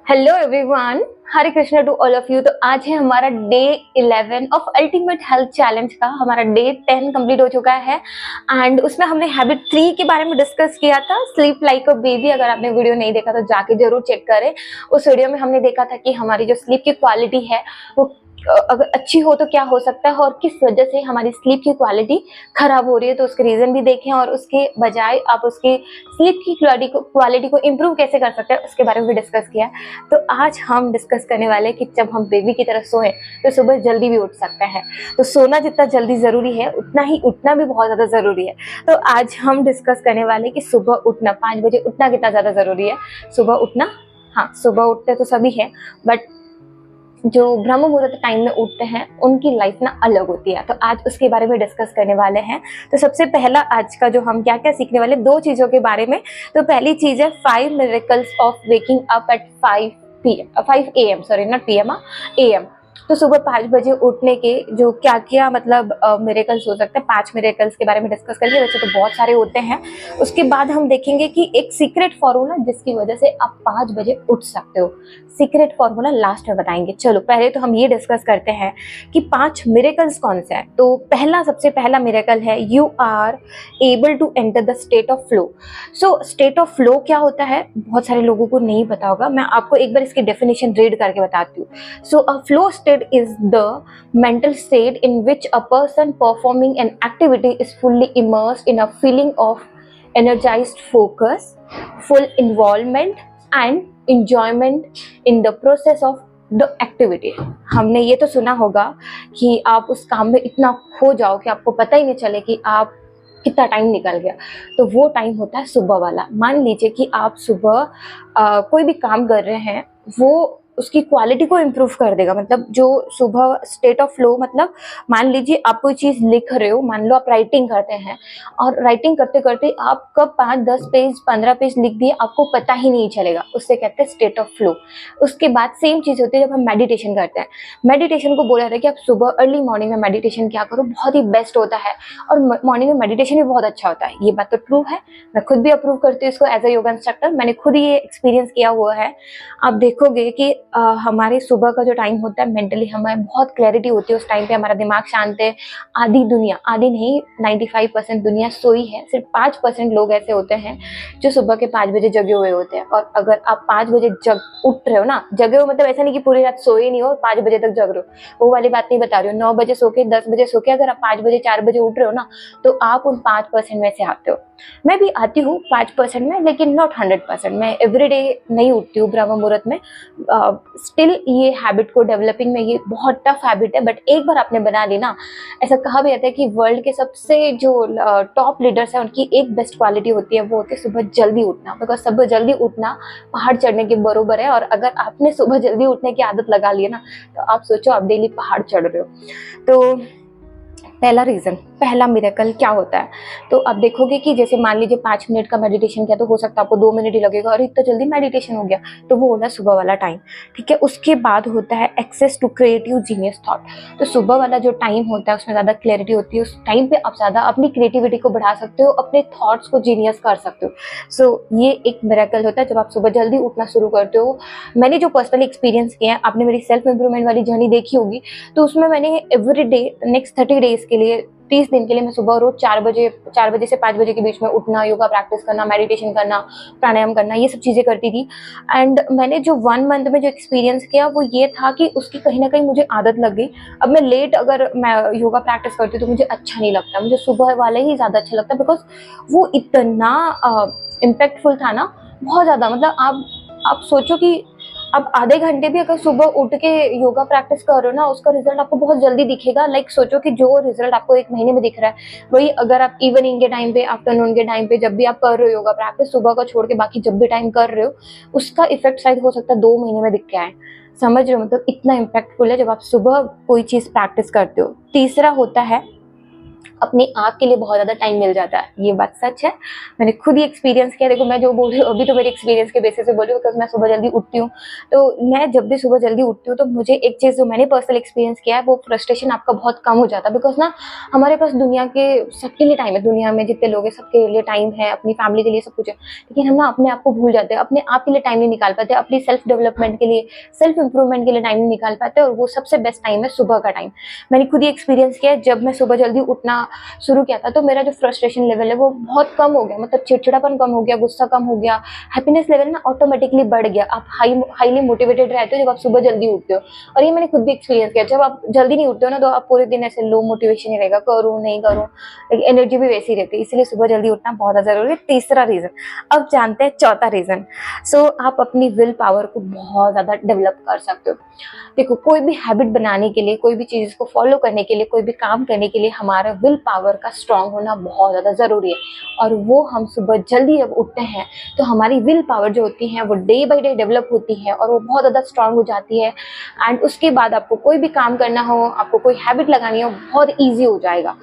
Hello everyone, Hare Krishna to all of you. तो आज है हमारा day 11 of ultimate health challenge का। हमारा डे 10 कंप्लीट हो चुका है एंड उसमें हमने हैबिट 3 के बारे में डिस्कस किया था, स्लीप लाइक अ बेबी। अगर आपने वीडियो नहीं देखा तो जाके जरूर चेक करें। उस वीडियो में हमने देखा था कि हमारी जो स्लीप की क्वालिटी है वो अगर अच्छी हो तो क्या हो सकता है और किस वजह से हमारी स्लीप की क्वालिटी खराब हो रही है, तो उसके रीजन भी देखें और उसके बजाय आप उसके स्लीप की क्वालिटी को इम्प्रूव कैसे कर सकते हैं उसके बारे में भी डिस्कस किया। तो आज हम डिस्कस करने वाले हैं कि जब हम बेबी की तरह सोएं तो सुबह जल्दी भी उठ सकते हैं। तो सोना जितना जल्दी जरूरी है उतना ही उठना भी बहुत ज्यादा जरूरी है। तो आज हम डिस्कस करने वाले हैं कि सुबह उठना, 5 बजे उठना कितना ज्यादा जरूरी है। सुबह उठना, हाँ सुबह उठते तो सभी है, बट जो ब्रह्म मुहूर्त टाइम में उठते हैं उनकी लाइफ ना अलग होती है। तो आज उसके बारे में डिस्कस करने वाले हैं। तो सबसे पहला आज का जो हम क्या क्या सीखने वाले, 2 चीजों के बारे में। तो पहली चीज है 5 miracles of waking up at 5 AM, sorry not PM, AM। तो सुबह 5 बजे उठने के जो क्या क्या मतलब मिरेकल्स हो सकते हैं, 5 मिरेकल्स के बारे में डिस्कस करेंगे। वैसे तो बहुत सारे होते हैं। उसके बाद हम देखेंगे कि एक सीक्रेट फॉर्मूला जिसकी वजह से आप 5 बजे उठ सकते हो। सीक्रेट फॉर्मूला लास्ट में बताएंगे। चलो पहले तो हम ये डिस्कस करते हैं कि 5 मिरेकल्स कौन से हैं। तो सबसे पहला मिरेकल है you are able to enter the state of flow. So state of flow क्या होता है बहुत सारे लोगों को नहीं पता होगा। मैं आपको एक बार इसकी डेफिनेशन रीड करके बताती हूँ। So a flow state is the mental state in which a person performing an activity is fully immersed in a feeling of energized focus, full involvement and enjoyment in the process of the activity। हमने ये तो सुना होगा कि आप उस काम में इतना खो जाओ कि आपको पता ही नहीं चले कि आप कितना टाइम निकल गया। तो वो टाइम होता है सुबह वाला। मान लीजिए कि आप सुबह कोई भी काम कर रहे हैं, वो उसकी क्वालिटी को इम्प्रूव कर देगा। मतलब जो सुबह स्टेट ऑफ फ्लो, मतलब मान लीजिए आप कोई चीज लिख रहे हो, मान लो आप राइटिंग करते हैं और राइटिंग करते करते आप कब 5-10 पेज 15 पेज लिख दिए आपको पता ही नहीं चलेगा, उससे कहते हैं स्टेट ऑफ फ्लो। उसके बाद सेम चीज होती है जब हम मेडिटेशन करते हैं। मेडिटेशन को बोला रहा है कि आप सुबह अर्ली मॉर्निंग में मेडिटेशन क्या करो, बहुत ही बेस्ट होता है और मॉर्निंग में मेडिटेशन भी बहुत अच्छा होता है। ये बात तो ट्रू है, मैं खुद भी अप्रूव करती हूँ इसको एज ए योगा इंस्ट्रक्टर। मैंने खुद ये एक्सपीरियंस किया हुआ है। आप देखोगे कि हमारे सुबह का जो टाइम होता है मेंटली हमें बहुत क्लैरिटी होती है। उस टाइम पे हमारा दिमाग शांत है। आधी दुनिया, आधी नहीं 95% दुनिया सोई है। सिर्फ 5% लोग ऐसे होते हैं जो सुबह के 5 बजे जगे हुए होते हैं। और अगर आप 5 बजे उठ रहे हो ना, जगे हो मतलब ऐसा नहीं कि पूरी रात सोए नहीं हो 5 बजे तक जग रहे हो, वो वाली बात नहीं बता रही हूँ। 9 बजे सो के 10 बजे सो के अगर आप 5 बजे 4 बजे उठ रहे हो ना, तो आप उन 5% में से आते हो। मैं भी आती हूँ 5% में, लेकिन नॉट 100%। मैं एवरीडे नहीं उठती हूँ ब्रह्म मुहूर्त में। स्टिल ये हैबिट को डेवलपिंग में ये बहुत टफ हैबिट है, बट एक बार आपने बना ली ना, ऐसा कहा भी जाता है कि वर्ल्ड के सबसे जो टॉप लीडर्स हैं उनकी एक बेस्ट क्वालिटी होती है, वो होती है सुबह जल्दी उठना। बिकॉज सुबह जल्दी उठना पहाड़ चढ़ने के बरोबर है। और अगर आपने सुबह जल्दी उठने की आदत लगा ली है ना, तो आप सोचो आप डेली पहाड़ चढ़ रहे हो। तो पहला रीजन, पहला मिरेकल क्या होता है। तो आप देखोगे कि जैसे मान लीजिए 5 मिनट का मेडिटेशन किया तो हो सकता है आपको 2 मिनट ही लगेगा और इतना जल्दी मेडिटेशन हो गया, तो वो होला सुबह वाला टाइम। ठीक है, उसके बाद होता है access to creative genius thought. तो सुबह वाला जो टाइम होता है उसमें ज्यादा क्लैरिटी होती है। उस टाइम पे आप ज्यादा अपनी क्रिएटिविटी को बढ़ा सकते हो, अपने थॉट्स को जीनियस कर सकते हो। सो ये एक मिरेकल होता है जब आप सुबह जल्दी उठना शुरू करते हो। मैंने जो पर्सनली एक्सपीरियंस किया है, आपने मेरी सेल्फ इंप्रूवमेंट वाली जर्नी देखी होगी, तो उसमें मैंने एवरी डे नेक्स्ट 30 डेज के लिए, 30 दिन के लिए मैं सुबह रोज 4 बजे से 5 बजे के बीच में उठना, योगा प्रैक्टिस करना, मेडिटेशन करना, प्राणायाम करना, ये सब चीजें करती थी। एंड मैंने जो 1 मंथ में जो एक्सपीरियंस किया वो ये था कि उसकी कहीं ना कहीं मुझे आदत लग गई। अब मैं लेट अगर मैं योगा प्रैक्टिस करती हूँ तो मुझे अच्छा नहीं लगता, मुझे सुबह वाले ही ज्यादा अच्छा लगता है। बिकॉज वो इतना इम्पैक्टफुल था ना, बहुत ज्यादा। मतलब आप सोचो कि आप आधे घंटे भी अगर सुबह उठ के योगा प्रैक्टिस कर रहे हो ना, उसका रिजल्ट आपको बहुत जल्दी दिखेगा। लाइक सोचो कि जो रिजल्ट आपको 1 महीने में दिख रहा है, वही अगर आप इवनिंग के टाइम पे, आफ्टरनून के टाइम पे, जब भी आप कर रहे हो योगा प्रैक्टिस, सुबह का छोड़ के बाकी जब भी टाइम कर रहे हो, उसका इफेक्ट शायद हो सकता है 2 महीने में दिख के आए। समझ रहे हो, मतलब इतना इम्पैक्टफुल है जब आप सुबह कोई चीज प्रैक्टिस करते हो। तीसरा होता है अपने आप के लिए बहुत ज़्यादा टाइम मिल जाता है। ये बात सच है, मैंने खुद ही एक्सपीरियंस किया। देखो मैं जो बोल रही हूँ अभी तो मेरे एक्सपीरियंस के बेसिस पे बोल रही हूँ, बिकॉज़ मैं सुबह जल्दी उठती हूँ। तो मैं जब भी सुबह जल्दी उठती हूँ तो मुझे एक चीज़ जो मैंने पर्सनल एक्सपीरियंस किया है, वो फ्रस्ट्रेशन आपका बहुत कम हो जाता है। बिकॉज़ ना हमारे पास दुनिया के सबके लिए टाइम है, दुनिया में जितने लोग हैं सबके लिए टाइम है, अपनी फैमिली के लिए सब कुछ है। लेकिन हम ना अपने आप को भूल जाते हैं, अपने आप के लिए टाइम नहीं निकाल पाते, अपनी सेल्फ डेवलपमेंट के लिए, सेल्फ इम्प्रूवमेंट के लिए टाइम नहीं निकाल पाते, और वो सबसे बेस्ट टाइम है सुबह का टाइम। मैंने खुद ही एक्सपीरियंस किया है, जब मैं सुबह जल्दी उठना शुरू किया था तो मेरा जो फ्रस्ट्रेशन लेवल है वो बहुत कम हो गया, मतलब चिड़चिड़ापन कम हो गया, गुस्सा कम हो गया, हैप्पीनेस लेवल ना ऑटोमेटिकली बढ़ गया। आप हाईली मोटिवेटेड रहते हो जब आप सुबह जल्दी उठते हो। और ये मैंने खुद भी एक्सपीरियंस किया, जब आप जल्दी नहीं उठते हो ना तो आप पूरे दिन ऐसे लो मोटिवेशन ही रहेगा, करूँ नहीं करूँ, एनर्जी भी वैसी रहती है। इसलिए सुबह जल्दी उठना बहुत ज़्यादा जरूरी है। तीसरा रीजन, अब जानते हैं चौथा रीजन। आप अपनी विल पावर को बहुत ज़्यादा डेवलप कर सकते हो। देखो कोई भी हैबिट बनाने के लिए, कोई भी चीज़ को फॉलो करने के लिए, कोई भी काम करने के लिए हमारा विल पावर का स्ट्रांग होना बहुत ज़्यादा ज़रूरी है। और वो हम सुबह जल्दी जब उठते हैं तो हमारी विल पावर जो होती है वो डे बाय डे डेवलप होती है और वो बहुत ज़्यादा स्ट्रांग हो जाती है। एंड उसके बाद आपको कोई भी काम करना हो, आपको कोई हैबिट लगानी हो, बहुत ईजी हो जाएगा।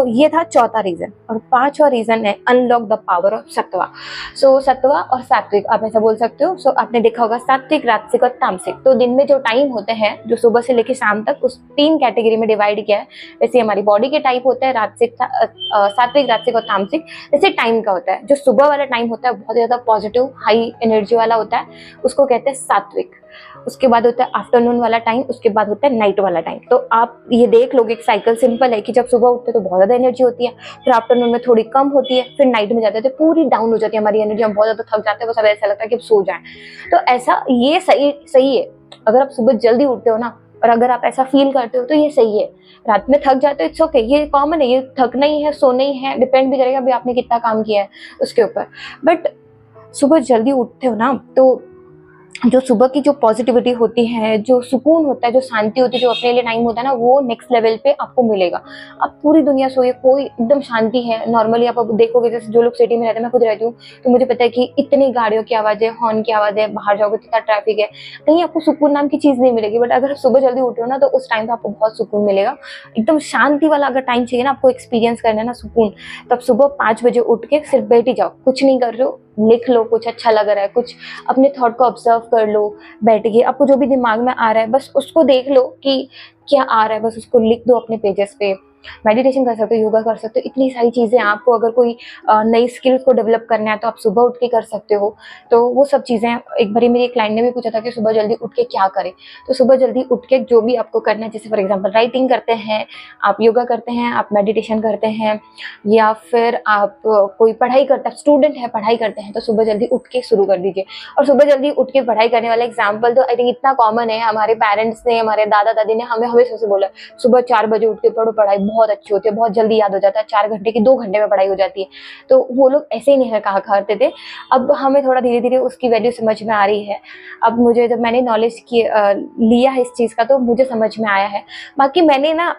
ये था चौथा रीज़न। और पांचवा रीज़न है अनलॉक द पावर ऑफ सत्वा। सत्वा और सात्विक आप ऐसा बोल सकते हो। आपने देखा होगा सात्विक, राजसिक और तामसिक। तो दिन में जो टाइम होते हैं जो सुबह से लेकर शाम तक, उस 3 कैटेगरी में डिवाइड किया है। वैसे हमारी बॉडी के टाइप होता है सात्विक, राजसिक और तामसिक। जैसे टाइम का होता है, जो सुबह वाला टाइम होता है बहुत ज़्यादा पॉजिटिव हाई एनर्जी वाला होता है, उसको कहते हैं सात्विक। उसके बाद होता है आफ्टरनून वाला टाइम, उसके बाद होता है नाइट वाला टाइम। तो आप ये देख लोगे, एक साइकिल सिंपल है कि जब सुबह उठते तो बहुत ज़्यादा एनर्जी होती है, फिर आफ्टरनून में थोड़ी कम होती है, फिर नाइट में जाते हैं तो पूरी डाउन हो जाती है हमारी एनर्जी, हम बहुत ज़्यादा थक जाते हैं, बस अब ऐसा लगता है कि अब सो जाएं। तो ऐसा ये सही है। अगर आप सुबह जल्दी उठते हो ना, और अगर आप ऐसा फील करते हो तो ये सही है। रात में थक जाते हो, इट्स ओके, ये कॉमन है, ये थकना ही है, सोना ही है, डिपेंड भी करेगा अभी आपने कितना काम किया है उसके ऊपर। बट सुबह जल्दी उठते हो ना तो जो सुबह की जो पॉजिटिविटी होती है, जो सुकून होता है, जो शांति होती है, जो अपने लिए टाइम होता है ना, वो नेक्स्ट लेवल पे आपको मिलेगा। अब पूरी दुनिया सोई है, कोई एकदम शांति है। नॉर्मली आप अब देखोगे, जैसे जो लोग सिटी में रहते हैं, मैं खुद रहती हूँ, तो मुझे पता है कि इतनी गाड़ियों की आवाज़ है, हॉर्न की आवाज़ है, बाहर जाओगे इतना ट्रैफिक है, कहीं आपको सुकून नाम की चीज़ नहीं मिलेगी। बट अगर आप सुबह जल्दी उठ रहे हो ना तो उस टाइम पर आपको बहुत सुकून मिलेगा। एकदम शांति वाला अगर टाइम चाहिए ना आपको एक्सपीरियंस करना है ना सुकून, तब सुबह 5 बजे उठ के सिर्फ बैठ ही जाओ, कुछ नहीं कर रहे हो, लिख लो कुछ अच्छा लग रहा है, कुछ अपने थॉट को ऑब्जर्व कर लो बैठ के। आपको जो भी दिमाग में आ रहा है बस उसको देख लो कि क्या आ रहा है, बस उसको लिख दो अपने पेजेस पे। मेडिटेशन कर सकते हो, योगा कर सकते हो, इतनी सारी चीज़ें। आपको अगर कोई नई स्किल्स को डेवलप करना है तो आप सुबह उठ के कर सकते हो। तो वो सब चीज़ें, एक बारी मेरी क्लाइंट ने भी पूछा था कि सुबह जल्दी उठ के क्या करें। तो सुबह जल्दी उठ के जो भी आपको करना है, जैसे फॉर एग्जांपल राइटिंग करते हैं, आप योगा करते हैं, आप मेडिटेशन करते हैं, या फिर आप कोई पढ़ाई करते हैं, स्टूडेंट है पढ़ाई करते हैं, तो सुबह जल्दी उठ के शुरू कर दीजिए। और सुबह जल्दी उठ के पढ़ाई करने वाला एग्जाम्पल तो आई थिंक इतना कॉमन है, हमारे पेरेंट्स ने, हमारे दादा दादी ने हमें हमेशा से बोला सुबह 4 बजे उठ के पढ़ो, पढ़ाई बहुत अच्छी होती है, बहुत जल्दी याद हो जाता है, 4 घंटे की 2 घंटे में पढ़ाई हो जाती है। तो वो लोग ऐसे ही नहीं कहा करते थे। अब हमें थोड़ा धीरे धीरे उसकी वैल्यू समझ में आ रही है। अब मुझे, जब मैंने नॉलेज लिया है इस चीज़ का, तो मुझे समझ में आया है। बाकी मैंने ना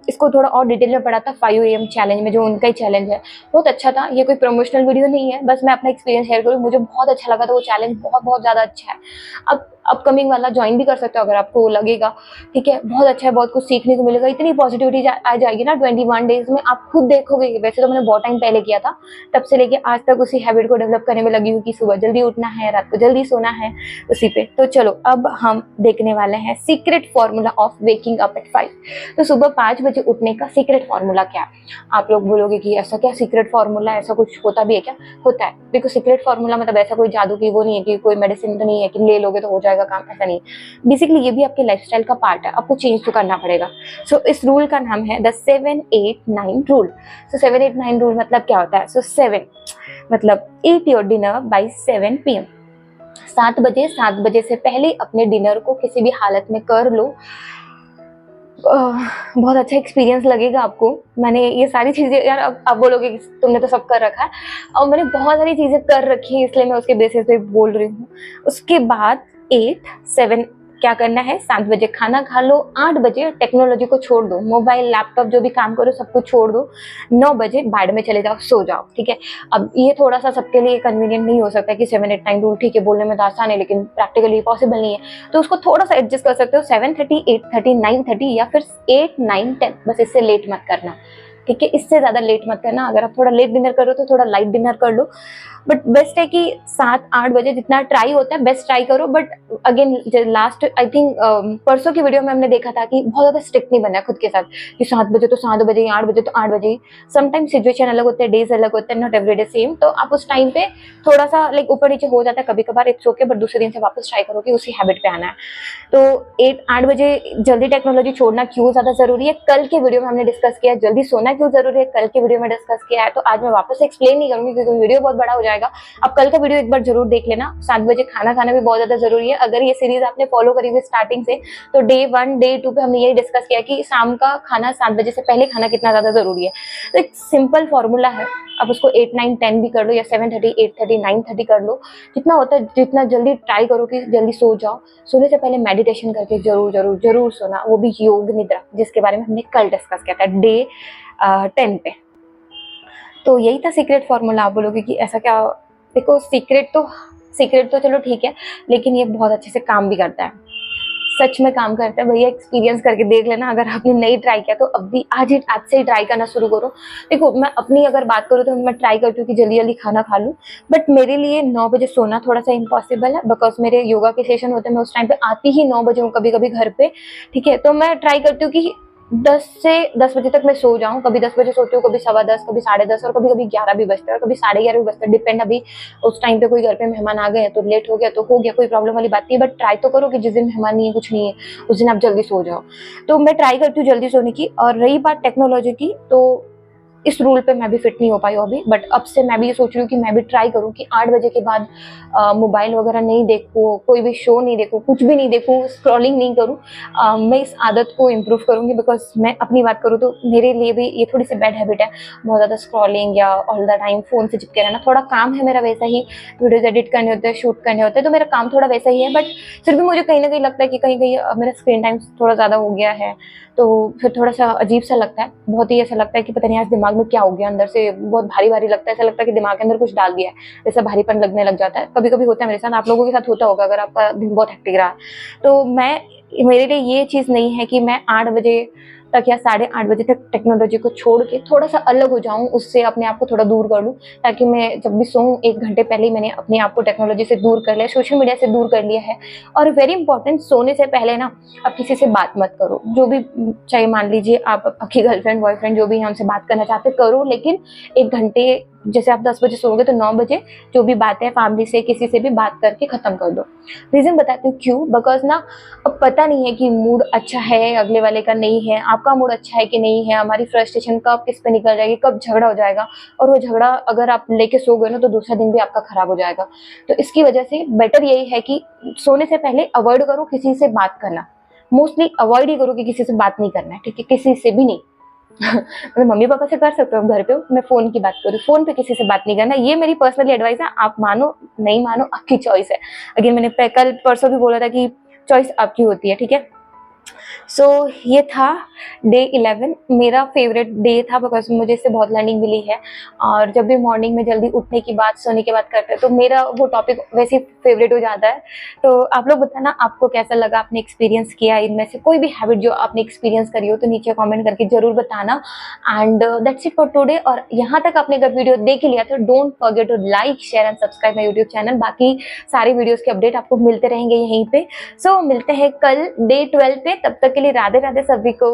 इसको थोड़ा और डिटेल में पढ़ा था 5 AM चैलेंज में, जो उनका ही चैलेंज है, बहुत अच्छा था। ये कोई प्रमोशनल वीडियो नहीं है, बस मैं अपना एक्सपीरियंस शेयर करूँ, मुझे बहुत अच्छा लगा था वो चैलेंज, बहुत बहुत ज़्यादा अच्छा है। अब अपकमिंग वाला ज्वाइन भी कर सकते हो अगर आपको लगेगा, ठीक है, बहुत अच्छा है, बहुत कुछ सीखने को मिलेगा, इतनी पॉजिटिविटी आ जाएगी ना 21 डेज में, आप खुद देखोगे। वैसे तो मैंने बहुत टाइम पहले किया था, तब से लेके आज तक उसी हैबिट को डेवलप करने में लगी हूँ कि सुबह जल्दी उठना है, रात को जल्दी सोना है, उसी पे। तो चलो अब हम देखने वाले हैं secret formula of waking up at 5। तो सुबह 5 बजे उठने का सीक्रेट फॉर्मूला क्या है? आप लोग बोलोगे कि ऐसा क्या सीक्रेट फॉर्मूला, ऐसा कुछ होता भी है क्या? होता है। देखो सीक्रेट फॉर्मूला मतलब ऐसा कोई जादू की वो नहीं है कि कोई मेडिसिन तो नहीं है कि ले लोगे तो हो जाएगा काम, ऐसा नहीं। बेसिकली ये भी आपके लाइफस्टाइल का पार्ट है, आपको चेंज तो करना पड़ेगा। इस रूल का नाम है द 7-8-9 रूल। 7-8-9 रूल मतलब क्या होता है? 7 मतलब eat your dinner by 7 PM। 7 बजे से पहले अपने डिनर को किसी भी हालत में कर लो। बहुत अच्छा एक्सपीरियंस लगेगा आपको। मैंने ये सारी चीज़ें, यार अब आप बोलोगे कि तुमने तो सब कर रखा है, और मैंने बहुत सारी चीज़ें कर रखी हैं, इसलिए मैं उसके बेसिस पे बोल रही हूँ। उसके बाद 8-7 क्या करना है? 7 बजे खाना खा लो, 8 बजे टेक्नोलॉजी को छोड़ दो, मोबाइल लैपटॉप जो भी काम करो सब कुछ छोड़ दो, 9 बजे बेड में चले जाओ, सो जाओ, ठीक है। अब ये थोड़ा सा सबके लिए कन्वीनियंट नहीं हो सकता कि 7-8-9 रूल, ठीक है, बोलने में तो आसान है लेकिन प्रैक्टिकली पॉसिबल नहीं है, तो उसको थोड़ा सा एडजस्ट कर सकते हो। 7:30, 8:30, 9:30 या फिर 8, 9, 10, बस इससे लेट मत करना, ठीक है, इससे ज्यादा लेट मत करना। अगर आप थोड़ा लेट डिनर करो तो थोड़ा लाइट डिनर कर लो, बट बेस्ट है कि 7-8 बजे जितना ट्राई होता है बेस्ट ट्राई करो। But again last I think परसों की वीडियो में हमने देखा था कि बहुत ज्यादा स्ट्रिक्ट नहीं बनना है खुद के साथ कि 7 बजे तो 7 बजे, 8 बजे तो 8 बजे। समटाइम सिचुएशन अलग होते हैं, डेज अलग होते हैं, नॉट एवरी डे सेम। तो आप उस टाइम पे थोड़ा सा लाइक ऊपर नीचे हो जाता है कभी कभार, इट्स ओके, बट दूसरे दिन से वापस ट्राई करो कि उसी हैबिट पे आना है। तो 8 बजे जल्दी टेक्नोलॉजी छोड़ना क्यों ज्यादा जरूरी है, कल के वीडियो में हमने डिस्कस किया। जल्दी सोना क्यों जरूरी है, कल के वीडियो में डिस्कस किया है। तो आज मैं वापस एक्सप्लेन नहीं करूंगी क्योंकि वीडियो बहुत बड़ा हो जाएगा। अब कल का वीडियो एक बार जरूर देख लेना। 7 बजे खाना खाना भी बहुत ज्यादा जरूरी है। अगर ये सीरीज आपने फॉलो करी हुई स्टार्टिंग से, तो डे 1 डे 2 पे हमने यही डिस्कस किया कि शाम का खाना 7 बजे से पहले खाना कितना ज्यादा जरूरी है। तो एक सिंपल फॉर्मूला है, अब उसको 8, 9, 10 भी कर लो या 7:30, 8:30, 9:30 कर लो। जितना होता है जितना जल्दी ट्राई करो कि जल्दी सो जाओ। सोने से पहले मेडिटेशन करके जरूर जरूर जरूर सोना, वो भी योग निद्रा, जिसके बारे में हमने कल डिस्कस किया था डे 10 पे। तो यही था सीक्रेट फॉर्मूला। आप बोलोगे कि ऐसा क्या? देखो, सीक्रेट तो चलो ठीक है, लेकिन ये बहुत अच्छे से काम भी करता है, सच में काम करता है भैया। एक्सपीरियंस करके देख लेना। अगर आपने नहीं ट्राई किया तो अब भी आज से ही ट्राई करना शुरू करो। देखो, मैं अपनी अगर बात करूँ तो मैं ट्राई करती हूँ कि जल्दी जल्दी खाना खा लूँ, बट मेरे लिए 9 बजे सोना थोड़ा सा इम्पॉसिबल है, बिकॉज मेरे योगा के सेशन होते हैं, मैं उस टाइम पे आती ही 9 बजे हूँ कभी कभी घर पे, ठीक है। तो मैं ट्राई करती हूँ कि 10 से 10 बजे तक मैं सो जाऊं। कभी 10 बजे सोती हूँ, कभी 10:15, कभी 10:30 और कभी कभी 11 भी बजते हैं और कभी 11:30 भी बजते हैं, डिपेंड। अभी उस टाइम पे कोई घर पे मेहमान आ गए तो लेट हो गया तो हो गया, कोई प्रॉब्लम वाली बात नहीं है। बट ट्राई तो करो कि जिस दिन मेहमान नहीं है, कुछ नहीं है, उस दिन आप जल्दी सो जाओ। तो मैं ट्राई करती हूँ जल्दी सोने की। और रही बात टेक्नोलॉजी की, तो इस रूल पे मैं भी फिट नहीं हो पाई अभी, बट अब से मैं भी ये सोच रही हूँ कि मैं भी ट्राई करूँ कि 8 बजे के बाद मोबाइल वगैरह नहीं देखूँ, कोई भी शो नहीं देखूँ, कुछ भी नहीं देखूँ, स्क्रॉलिंग नहीं करूँ। मैं इस आदत को इम्प्रूव करूँगी, बिकॉज मैं अपनी बात करूँ तो मेरे लिए भी ये थोड़ी सी बैड हैबिट है, बहुत ज़्यादा स्क्रॉलिंग या ऑल द टाइम फ़ोन से चिपके रहना। थोड़ा काम है मेरा वैसा ही, वीडियोज़ एडिट करने होते हैं, शूट करने होते हैं, तो मेरा काम थोड़ा वैसा ही है। बट फिर भी मुझे कहीं ना कहीं लगता है कि कहीं कहीं मेरा स्क्रीन टाइम थोड़ा ज़्यादा हो गया है, तो फिर थोड़ा सा अजीब सा लगता है। बहुत ही ऐसा लगता है कि पता नहीं आज दिमाग में क्या हो गया, अंदर से बहुत भारी भारी लगता है। ऐसा लगता है कि दिमाग के अंदर कुछ डाल दिया है, जैसा भारीपन लगने लग जाता है। कभी कभी होता है मेरे साथ, आप लोगों के साथ होता होगा अगर आपका दिन बहुत हेक्टिक रहा। तो मेरे लिए ये चीज़ नहीं है कि मैं 8 बजे तक या 8:30 बजे तक टेक्नोलॉजी को छोड़ के थोड़ा सा अलग हो जाऊं, उससे अपने आप को थोड़ा दूर कर लूं, ताकि मैं जब भी सोऊं 1 घंटे पहले ही मैंने अपने आप को टेक्नोलॉजी से दूर कर लिया, सोशल मीडिया से दूर कर लिया है। और वेरी इंपॉर्टेंट, सोने से पहले ना आप किसी से बात मत करो। जो भी, चाहे मान लीजिए आप आपकी गर्लफ्रेंड बॉयफ्रेंड जो भी है उनसे बात करना चाहते करो, लेकिन 1 घंटे, जैसे आप 10 बजे सोओगे तो 9 बजे जो भी बात है फैमिली से किसी से भी बात करके खत्म कर दो। रीजन बताती हूँ क्यों, बिकॉज ना अब पता नहीं है कि मूड अच्छा है अगले वाले का नहीं है, आपका मूड अच्छा है कि नहीं है, हमारी फ्रस्ट्रेशन कब किस पे निकल जाएगी, कब झगड़ा हो जाएगा, और वो झगड़ा अगर आप लेके सो गए ना तो दूसरा दिन भी आपका खराब हो जाएगा। तो इसकी वजह से बेटर यही है कि सोने से पहले अवॉइड करो किसी से बात करना, मोस्टली अवॉइड ही करो कि किसी से बात नहीं करना है, ठीक है, किसी से भी नहीं। मतलब मम्मी पापा से कर सकते हो घर पे, मैं फोन की बात करूँ, फोन पे किसी से बात नहीं करना। ये मेरी पर्सनली एडवाइस है, आप मानो नहीं मानो आपकी चॉइस है। अगेन मैंने कल परसों भी बोला था कि चॉइस आपकी होती है, ठीक है। सो ये था डे 11, मेरा फेवरेट डे था बिकॉज मुझे इससे बहुत लर्निंग मिली है। और जब भी मॉर्निंग में जल्दी उठने की बात, सोने की बात करते हैं तो मेरा वो टॉपिक वैसे फेवरेट हो जाता है। तो आप लोग बताना आपको कैसा लगा, आपने एक्सपीरियंस किया इनमें से कोई भी हैबिट जो आपने एक्सपीरियंस करी हो तो नीचे कमेंट करके जरूर बताना। And that's it for today. और यहाँ तक आपने अगर वीडियो देख लिया तो don't forget to like, share and subscribe my YouTube channel. बाकी सारी वीडियोज के अपडेट आपको मिलते रहेंगे यहीं पे। सो मिलते हैं कल डे 12 पे, तब तक के लिए राधे राधे सभी को।